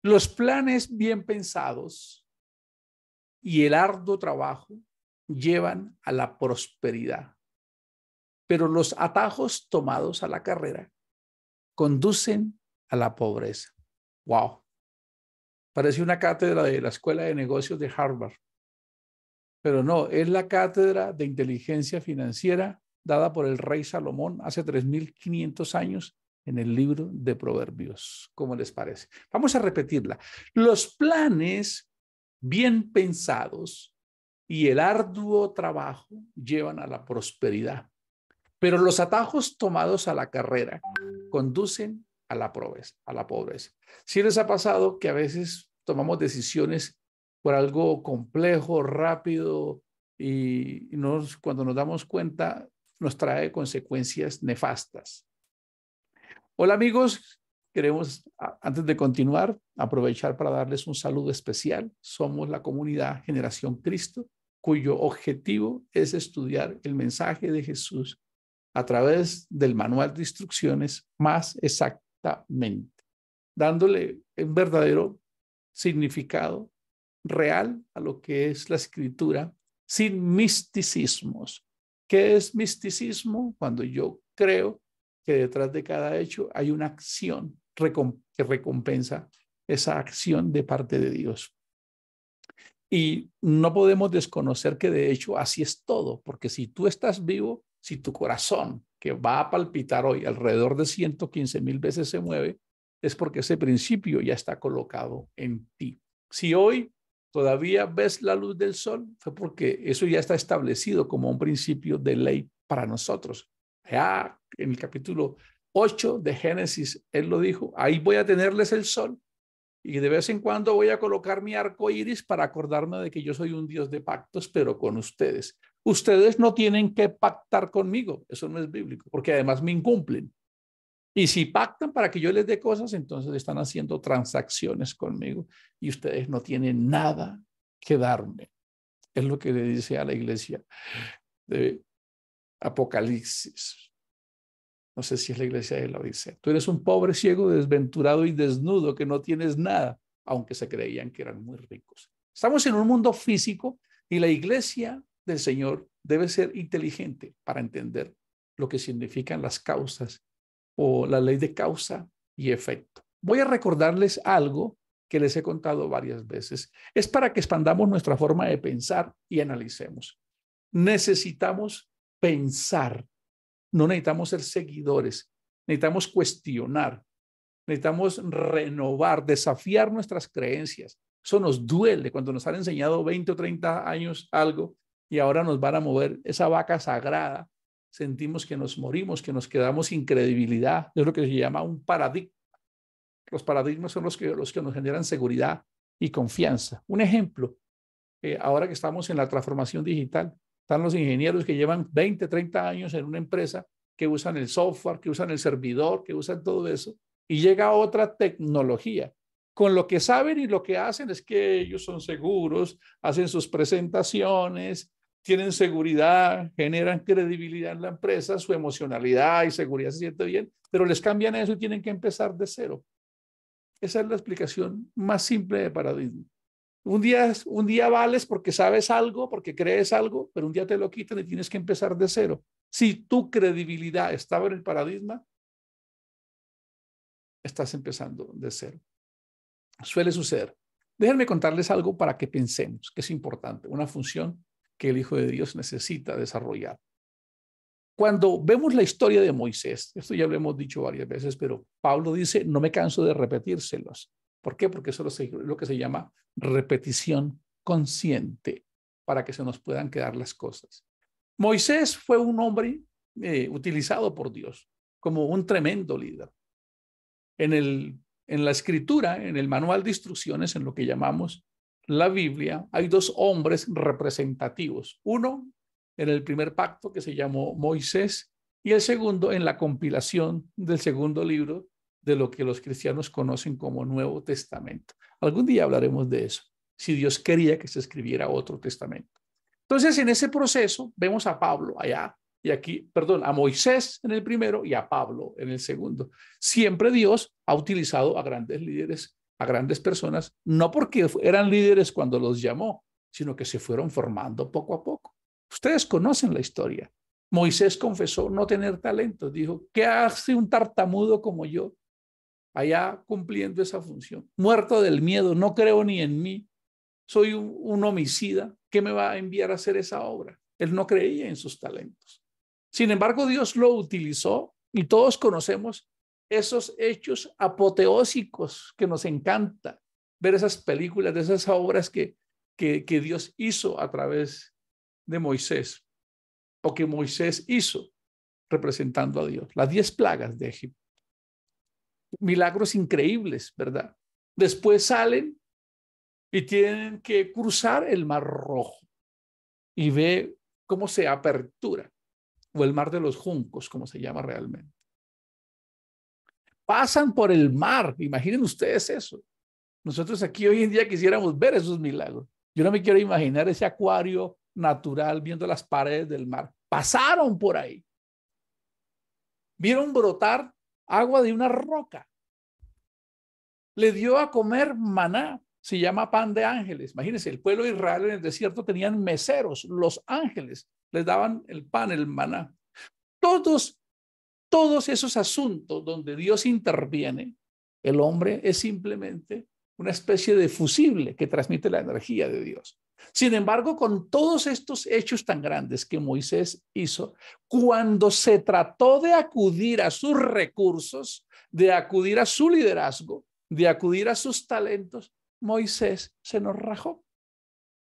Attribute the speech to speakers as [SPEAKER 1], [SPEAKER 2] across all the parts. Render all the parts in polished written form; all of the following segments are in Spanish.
[SPEAKER 1] Los planes bien pensados y el arduo trabajo llevan a la prosperidad, pero los atajos tomados a la carrera conducen a la pobreza. Wow. Parece una cátedra de la Escuela de Negocios de Harvard, pero no, es la cátedra de inteligencia financiera dada por el rey Salomón hace 3.500 años en el libro de Proverbios. ¿Cómo les parece? Vamos a repetirla. Los planes bien pensados y el arduo trabajo llevan a la prosperidad, pero los atajos tomados a la carrera conducen a la pobreza. ¿Sí les ha pasado que a veces tomamos decisiones por algo complejo, rápido, y cuando nos damos cuenta nos trae consecuencias nefastas? Hola amigos, queremos antes de continuar aprovechar para darles un saludo especial. Somos la comunidad Generación Cristo, cuyo objetivo es estudiar el mensaje de Jesús a través del manual de instrucciones más exactamente, dándole un verdadero significado real a lo que es la escritura, sin misticismos. ¿Qué es misticismo? Cuando yo creo que detrás de cada hecho hay una acción que recompensa esa acción de parte de Dios. Y no podemos desconocer que de hecho así es todo, porque si tú estás vivo, si tu corazón, que va a palpitar hoy alrededor de 115,000 veces se mueve, es porque ese principio ya está colocado en ti. Si hoy todavía ves la luz del sol, fue porque eso ya está establecido como un principio de ley para nosotros. Ya en el capítulo 8 de Génesis, él lo dijo, ahí voy a tenerles el sol y de vez en cuando voy a colocar mi arco iris para acordarme de que yo soy un Dios de pactos, pero con ustedes. Ustedes no tienen que pactar conmigo, eso no es bíblico, porque además me incumplen. Y si pactan para que yo les dé cosas, entonces están haciendo transacciones conmigo y ustedes no tienen nada que darme. Es lo que le dice a la iglesia de Apocalipsis. No sé si es la iglesia de la Odisea. Tú eres un pobre, ciego, desventurado y desnudo que no tienes nada, aunque se creían que eran muy ricos. Estamos en un mundo físico y la iglesia del Señor debe ser inteligente para entender lo que significan las causas o la ley de causa y efecto. Voy a recordarles algo que les he contado varias veces. Es para que expandamos nuestra forma de pensar y analicemos. Necesitamos pensar. No necesitamos ser seguidores, necesitamos cuestionar, necesitamos renovar, desafiar nuestras creencias. Eso nos duele cuando nos han enseñado 20 o 30 años algo y ahora nos van a mover esa vaca sagrada. Sentimos que nos morimos, que nos quedamos sin credibilidad. Es lo que se llama un paradigma. Los paradigmas son los que nos generan seguridad y confianza. Un ejemplo, ahora que estamos en la transformación digital, están los ingenieros que llevan 20, 30 años en una empresa, que usan el software, que usan el servidor, que usan todo eso, y llega otra tecnología. Con lo que saben y lo que hacen es que ellos son seguros, hacen sus presentaciones, tienen seguridad, generan credibilidad en la empresa, su emocionalidad y seguridad se siente bien, pero les cambian eso y tienen que empezar de cero. Esa es la explicación más simple de paradigma. Un día vales porque sabes algo, porque crees algo, pero un día te lo quitan y tienes que empezar de cero. Si tu credibilidad estaba en el paradigma, estás empezando de cero. Suele suceder. Déjenme contarles algo para que pensemos, que es importante, una función que el Hijo de Dios necesita desarrollar. Cuando vemos la historia de Moisés, esto ya lo hemos dicho varias veces, pero Pablo dice, no me canso de repetírselos. ¿Por qué? Porque eso es lo que se llama repetición consciente, para que se nos puedan quedar las cosas. Moisés fue un hombre utilizado por Dios como un tremendo líder. En la escritura, en el manual de instrucciones, en lo que llamamos la Biblia, hay dos hombres representativos. Uno en el primer pacto, que se llamó Moisés, y el segundo en la compilación del segundo libro de lo que los cristianos conocen como Nuevo Testamento. Algún día hablaremos de eso, si Dios quería que se escribiera otro testamento. Entonces, en ese proceso, vemos a Pablo allá y aquí, perdón, a Moisés en el primero y a Pablo en el segundo. Siempre Dios ha utilizado a grandes líderes a grandes personas, no porque eran líderes cuando los llamó, sino que se fueron formando poco a poco. Ustedes conocen la historia. Moisés confesó no tener talento. Dijo, ¿qué hace un tartamudo como yo allá cumpliendo esa función? Muerto del miedo, no creo ni en mí. Soy un homicida. ¿Qué me va a enviar a hacer esa obra? Él no creía en sus talentos. Sin embargo, Dios lo utilizó y todos conocemos esos hechos apoteósicos que nos encanta ver esas películas, de esas obras que Dios hizo a través de Moisés o que Moisés hizo representando a Dios. Las 10 plagas de Egipto. Milagros increíbles, ¿verdad? Después salen y tienen que cruzar el Mar Rojo y ve cómo se apertura, o el Mar de los Juncos, como se llama realmente. Pasan por el mar, imaginen ustedes eso. Nosotros aquí hoy en día quisiéramos ver esos milagros. Yo no me quiero imaginar ese acuario natural viendo las paredes del mar. Pasaron por ahí. Vieron brotar agua de una roca. Le dio a comer maná. Se llama pan de ángeles. Imagínense, el pueblo de Israel en el desierto tenían meseros, los ángeles. Les daban el pan, el maná. Todos esos asuntos donde Dios interviene, el hombre es simplemente una especie de fusible que transmite la energía de Dios. Sin embargo, con todos estos hechos tan grandes que Moisés hizo, cuando se trató de acudir a sus recursos, de acudir a su liderazgo, de acudir a sus talentos, Moisés se nos rajó.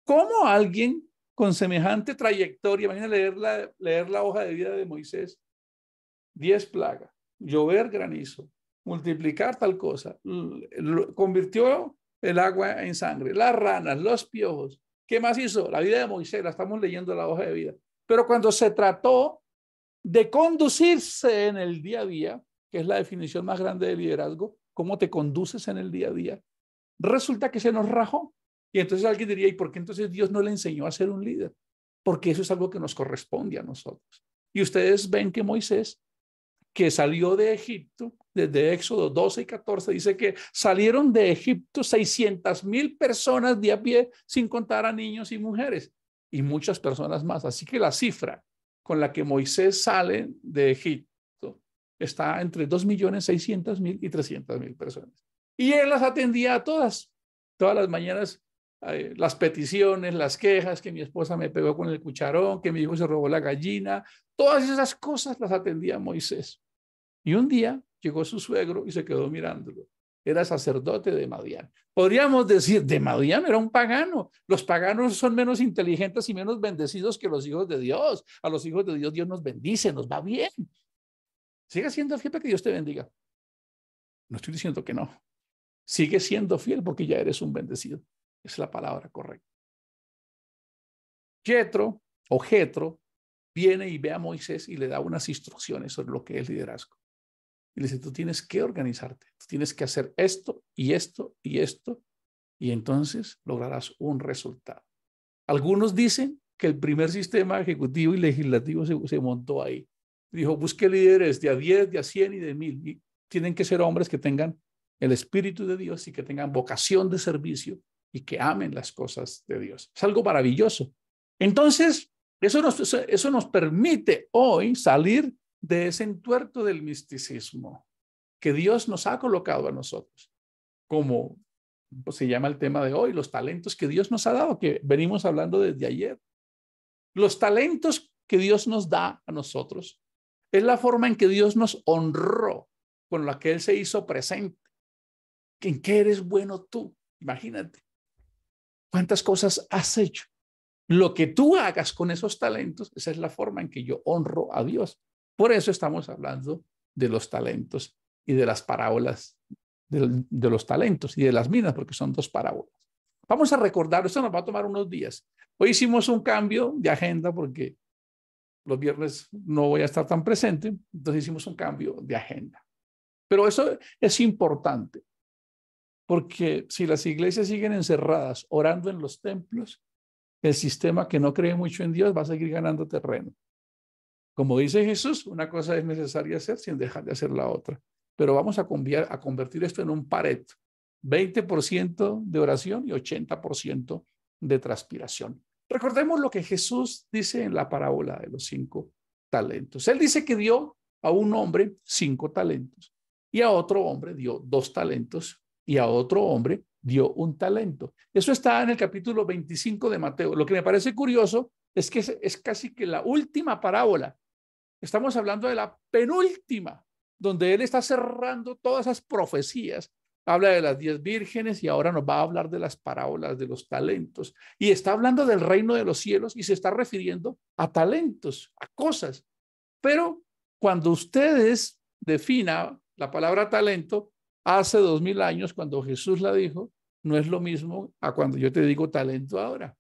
[SPEAKER 1] ¿Cómo alguien con semejante trayectoria, imagínate leer la hoja de vida de Moisés, 10 plagas, llover granizo, multiplicar tal cosa, convirtió el agua en sangre, las ranas, los piojos. ¿Qué más hizo? La vida de Moisés, la estamos leyendo en la hoja de vida. Pero cuando se trató de conducirse en el día a día, que es la definición más grande de liderazgo, cómo te conduces en el día a día, resulta que se nos rajó. Y entonces alguien diría, ¿y por qué entonces Dios no le enseñó a ser un líder? Porque eso es algo que nos corresponde a nosotros. Y ustedes ven que Moisés, que salió de Egipto, desde Éxodo 12 y 14, dice que salieron de Egipto 600,000 personas de a pie, sin contar a niños y mujeres, y muchas personas más. Así que la cifra con la que Moisés sale de Egipto está entre 2.600.000 y 300,000 personas. Y él las atendía a todas las mañanas, las peticiones, las quejas, que mi esposa me pegó con el cucharón, que mi hijo se robó la gallina, todas esas cosas las atendía Moisés. Y un día llegó su suegro y se quedó mirándolo. Era sacerdote de Madián. Podríamos decir, de Madián era un pagano. Los paganos son menos inteligentes y menos bendecidos que los hijos de Dios. A los hijos de Dios, Dios nos bendice, nos va bien. Sigue siendo fiel para que Dios te bendiga. No estoy diciendo que no. Sigue siendo fiel porque ya eres un bendecido. Es la palabra correcta. Jetro viene y ve a Moisés y le da unas instrucciones sobre lo que es liderazgo. Y le dice, tú tienes que organizarte, tú tienes que hacer esto y esto y esto, y entonces lograrás un resultado. Algunos dicen que el primer sistema ejecutivo y legislativo se montó ahí. Dijo, busque líderes de a 10, de a 100 y de 1,000. Y tienen que ser hombres que tengan el Espíritu de Dios y que tengan vocación de servicio y que amen las cosas de Dios. Es algo maravilloso. Entonces, eso nos permite hoy salir de ese entuerto del misticismo que Dios nos ha colocado a nosotros, como se llama el tema de hoy, los talentos que Dios nos ha dado, que venimos hablando desde ayer. Los talentos que Dios nos da a nosotros es la forma en que Dios nos honró, con la que Él se hizo presente. ¿En qué eres bueno tú? Imagínate. ¿Cuántas cosas has hecho? Lo que tú hagas con esos talentos, esa es la forma en que yo honro a Dios. Por eso estamos hablando de los talentos y de las parábolas de los talentos y de las minas, porque son 2 parábolas. Vamos a recordar, esto nos va a tomar unos días. Hoy hicimos un cambio de agenda porque los viernes no voy a estar tan presente, entonces hicimos un cambio de agenda. Pero eso es importante, porque si las iglesias siguen encerradas orando en los templos, el sistema que no cree mucho en Dios va a seguir ganando terreno. Como dice Jesús, una cosa es necesaria hacer sin dejar de hacer la otra. Pero vamos a convertir esto en un Pareto, 20% de oración y 80% de transpiración. Recordemos lo que Jesús dice en la parábola de los 5 talentos. Él dice que dio a un hombre 5 talentos y a otro hombre dio 2 talentos y a otro hombre dio 1 talento. Eso está en el capítulo 25 de Mateo. Lo que me parece curioso es que es casi que la última parábola. Estamos hablando de la penúltima, donde él está cerrando todas esas profecías. Habla de las 10 vírgenes y ahora nos va a hablar de las parábolas de los talentos. Y está hablando del reino de los cielos y se está refiriendo a talentos, a cosas. Pero cuando ustedes defina la palabra talento, hace 2000 años, cuando Jesús la dijo, no es lo mismo a cuando yo te digo talento ahora.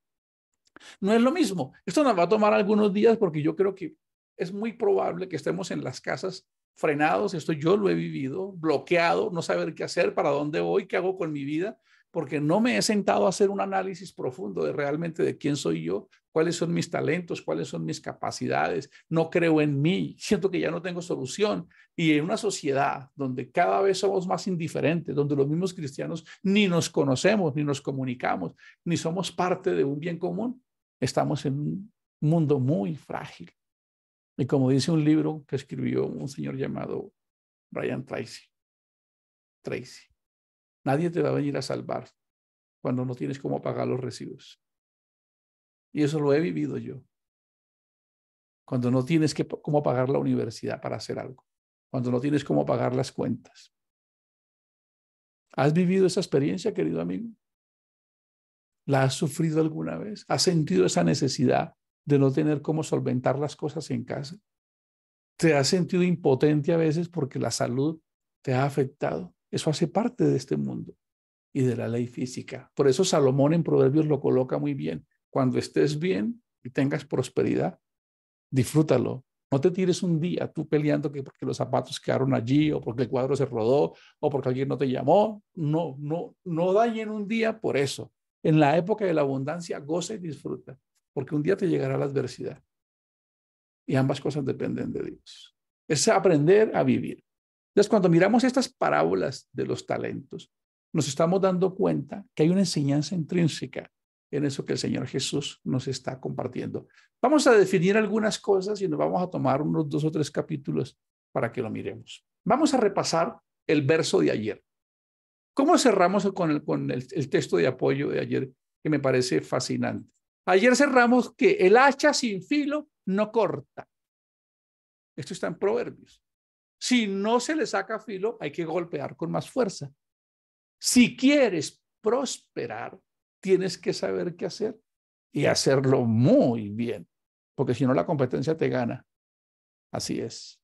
[SPEAKER 1] No es lo mismo. Esto nos va a tomar algunos días porque yo creo que es muy probable que estemos en las casas frenados. Esto yo lo he vivido, bloqueado, no saber qué hacer, para dónde voy, qué hago con mi vida, porque no me he sentado a hacer un análisis profundo de realmente de quién soy yo, cuáles son mis talentos, cuáles son mis capacidades. No creo en mí, siento que ya no tengo solución. Y en una sociedad donde cada vez somos más indiferentes, donde los mismos cristianos ni nos conocemos, ni nos comunicamos, ni somos parte de un bien común, estamos en un mundo muy frágil. Y como dice un libro que escribió un señor llamado Brian Tracy, nadie te va a venir a salvar cuando no tienes cómo pagar los recibos. Y eso lo he vivido yo. Cuando no tienes cómo pagar la universidad para hacer algo. Cuando no tienes cómo pagar las cuentas. ¿Has vivido esa experiencia, querido amigo? ¿La has sufrido alguna vez? ¿Has sentido esa necesidad de no tener cómo solventar las cosas en casa? ¿Te has sentido impotente a veces porque la salud te ha afectado? Eso hace parte de este mundo y de la ley física. Por eso Salomón en Proverbios lo coloca muy bien. Cuando estés bien y tengas prosperidad, disfrútalo. No te tires un día tú peleando que porque los zapatos quedaron allí o porque el cuadro se rodó o porque alguien no te llamó. No dañen un día por eso. En la época de la abundancia, goza y disfruta, porque un día te llegará la adversidad. Y ambas cosas dependen de Dios. Es aprender a vivir. Entonces, cuando miramos estas parábolas de los talentos, nos estamos dando cuenta que hay una enseñanza intrínseca en eso que el Señor Jesús nos está compartiendo. Vamos a definir algunas cosas y nos vamos a tomar unos 2 o 3 capítulos para que lo miremos. Vamos a repasar el verso de ayer. ¿Cómo cerramos con el texto de apoyo de ayer, que me parece fascinante? Ayer cerramos que el hacha sin filo no corta. Esto está en Proverbios. Si no se le saca filo, hay que golpear con más fuerza. Si quieres prosperar, tienes que saber qué hacer y hacerlo muy bien, porque si no la competencia te gana. Así es.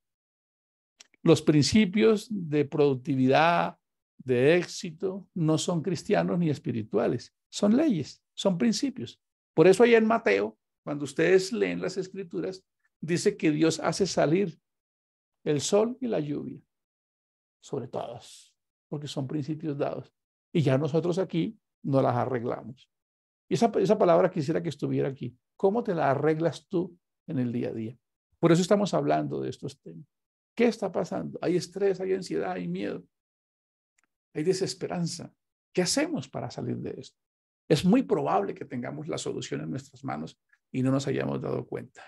[SPEAKER 1] Los principios de productividad, de éxito, no son cristianos ni espirituales, son leyes, son principios. Por eso allá en Mateo, cuando ustedes leen las escrituras, dice que Dios hace salir el sol y la lluvia sobre todos, porque son principios dados. Y ya nosotros aquí no las arreglamos. Y esa palabra quisiera que estuviera aquí. ¿Cómo te la arreglas tú en el día a día? Por eso estamos hablando de estos temas. ¿Qué está pasando? Hay estrés, hay ansiedad, hay miedo, hay desesperanza. ¿Qué hacemos para salir de esto? Es muy probable que tengamos la solución en nuestras manos y no nos hayamos dado cuenta.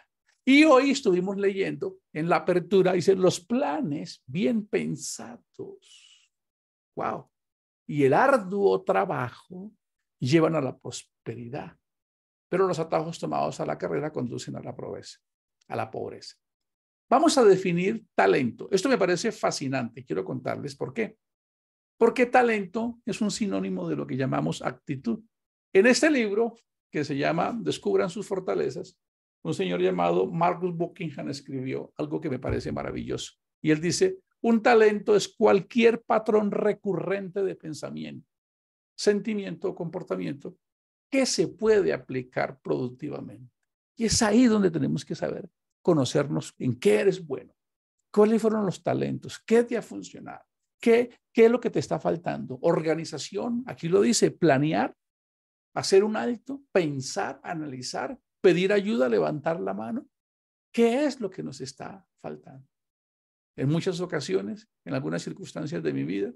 [SPEAKER 1] Y hoy estuvimos leyendo en la apertura, dice, los planes bien pensados. Wow. Y el arduo trabajo llevan a la prosperidad, pero los atajos tomados a la carrera conducen a la pobreza. Vamos a definir talento. Esto me parece fascinante. Quiero contarles por qué. Porque talento es un sinónimo de lo que llamamos actitud. En este libro, que se llama Descubran sus fortalezas, un señor llamado Marcus Buckingham escribió algo que me parece maravilloso. Y él dice, un talento es cualquier patrón recurrente de pensamiento, sentimiento o comportamiento que se puede aplicar productivamente. Y es ahí donde tenemos que saber conocernos en qué eres bueno, cuáles fueron los talentos, qué te ha funcionado, qué es lo que te está faltando. Organización, aquí lo dice, planear, hacer un alto, pensar, analizar, pedir ayuda, levantar la mano. ¿Qué es lo que nos está faltando? En muchas ocasiones, en algunas circunstancias de mi vida,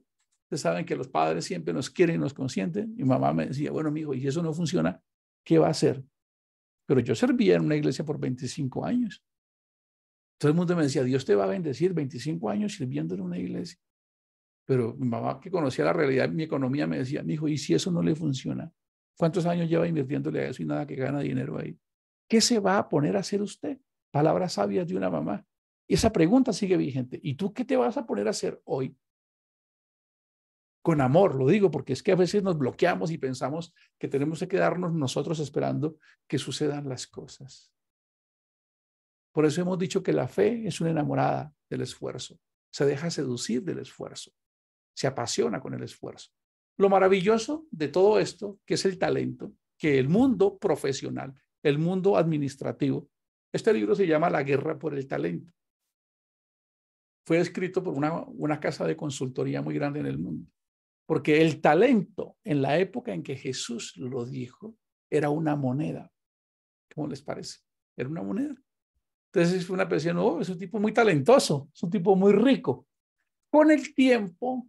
[SPEAKER 1] Ustedes saben que los padres siempre nos quieren y nos consienten. Mi mamá me decía, bueno, mi hijo, y eso no funciona, ¿qué va a hacer? Pero yo servía en una iglesia por 25 años. Todo el mundo me decía, Dios te va a bendecir 25 años sirviendo en una iglesia. Pero mi mamá, que conocía la realidad de mi economía, me decía, mi hijo, ¿y si eso no le funciona? ¿Cuántos años lleva invirtiéndole a eso y nada que gana dinero ahí? ¿Qué se va a poner a hacer usted? Palabras sabias de una mamá. Y esa pregunta sigue vigente. ¿Y tú qué te vas a poner a hacer hoy? Con amor, lo digo, porque es que a veces nos bloqueamos y pensamos que tenemos que quedarnos nosotros esperando que sucedan las cosas. Por eso hemos dicho que la fe es una enamorada del esfuerzo. Se deja seducir del esfuerzo. Se apasiona con el esfuerzo. Lo maravilloso de todo esto, que es el talento, que el mundo profesional, el mundo administrativo, este libro se llama La guerra por el talento. Fue escrito por una casa de consultoría muy grande en el mundo. Porque el talento en la época en que Jesús lo dijo era una moneda. ¿Cómo les parece? Era una moneda. Entonces fue una persona, oh, es un tipo muy talentoso, es un tipo muy rico. Con el tiempo,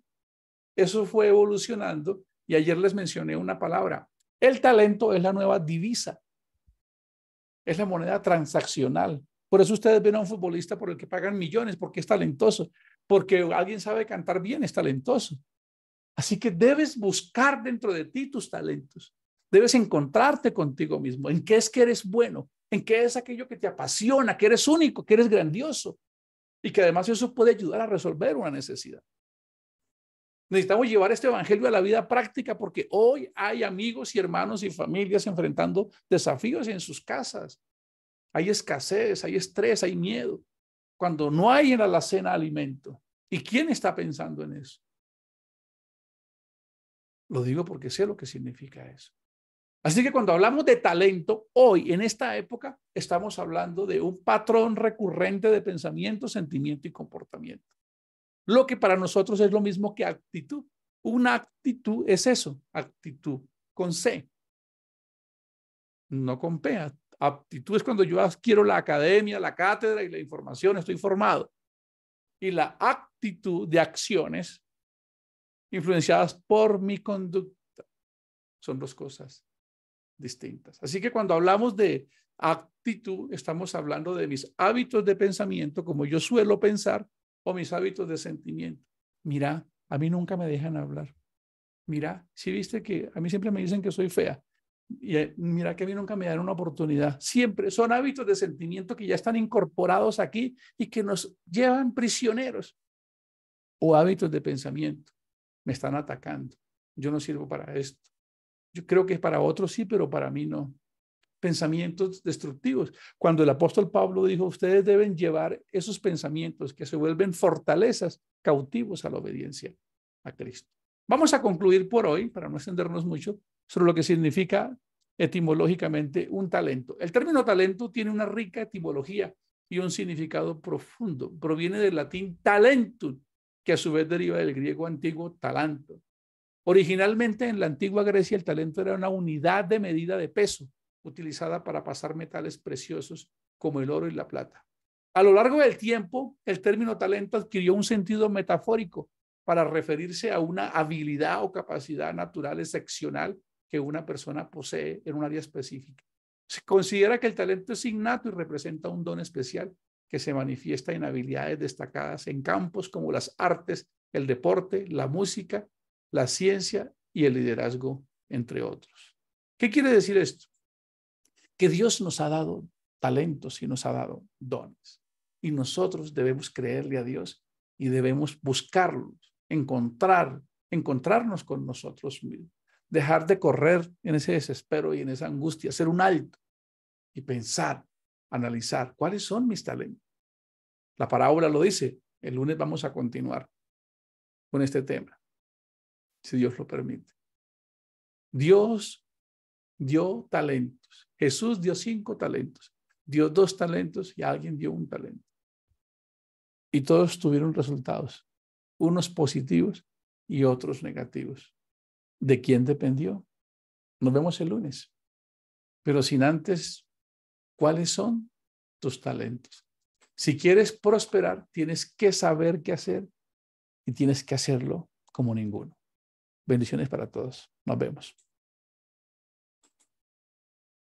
[SPEAKER 1] eso fue evolucionando y ayer les mencioné una palabra. El talento es la nueva divisa, es la moneda transaccional. Por eso ustedes ven a un futbolista por el que pagan millones, porque es talentoso, porque alguien sabe cantar bien, es talentoso. Así que debes buscar dentro de ti tus talentos. Debes encontrarte contigo mismo. ¿En qué es que eres bueno? ¿En qué es aquello que te apasiona? Que eres único, que eres grandioso. Y que además eso puede ayudar a resolver una necesidad. Necesitamos llevar este evangelio a la vida práctica porque hoy hay amigos y hermanos y familias enfrentando desafíos en sus casas. Hay escasez, hay estrés, hay miedo. Cuando no hay en la alacena alimento. ¿Y quién está pensando en eso? Lo digo porque sé lo que significa eso. Así que cuando hablamos de talento, hoy, en esta época, estamos hablando de un patrón recurrente de pensamiento, sentimiento y comportamiento. Lo que para nosotros es lo mismo que actitud. Una actitud es eso, actitud con C, no con P. Aptitud es cuando yo adquiero la academia, la cátedra y la información, estoy formado. Y la actitud de acciones influenciadas por mi conducta son dos cosas distintas. Así que cuando hablamos de actitud, estamos hablando de mis hábitos de pensamiento, como yo suelo pensar, o mis hábitos de sentimiento. Mira, a mí nunca me dejan hablar. Mira, si viste que a mí siempre me dicen que soy fea. Y mira que a mí nunca me dan una oportunidad. Siempre son hábitos de sentimiento que ya están incorporados aquí y que nos llevan prisioneros. O hábitos de pensamiento. Me están atacando. Yo no sirvo para esto. Yo creo que para otros sí, pero para mí no. Pensamientos destructivos. Cuando el apóstol Pablo dijo, ustedes deben llevar esos pensamientos que se vuelven fortalezas cautivos a la obediencia a Cristo. Vamos a concluir por hoy, para no extendernos mucho, sobre lo que significa etimológicamente un talento. El término talento tiene una rica etimología y un significado profundo. Proviene del latín talentum, que a su vez deriva del griego antiguo talanto. Originalmente en la antigua Grecia el talento era una unidad de medida de peso utilizada para pasar metales preciosos como el oro y la plata. A lo largo del tiempo, el término talento adquirió un sentido metafórico para referirse a una habilidad o capacidad natural excepcional que una persona posee en un área específica. Se considera que el talento es innato y representa un don especial que se manifiesta en habilidades destacadas en campos como las artes, el deporte, la música, la ciencia y el liderazgo, entre otros. ¿Qué quiere decir esto? Que Dios nos ha dado talentos y nos ha dado dones. Y nosotros debemos creerle a Dios y debemos buscarlos, encontrarnos con nosotros mismos, dejar de correr en ese desespero y en esa angustia, hacer un alto y pensar, analizar cuáles son mis talentos. La parábola lo dice. El lunes vamos a continuar con este tema, si Dios lo permite. Dios dio talentos. Jesús dio 5 talentos. Dio 2 talentos y alguien dio 1 talento. Y todos tuvieron resultados, unos positivos y otros negativos. ¿De quién dependió? Nos vemos el lunes. Pero sin antes, ¿cuáles son tus talentos? Si quieres prosperar, tienes que saber qué hacer y tienes que hacerlo como ninguno. Bendiciones para todos. Nos vemos.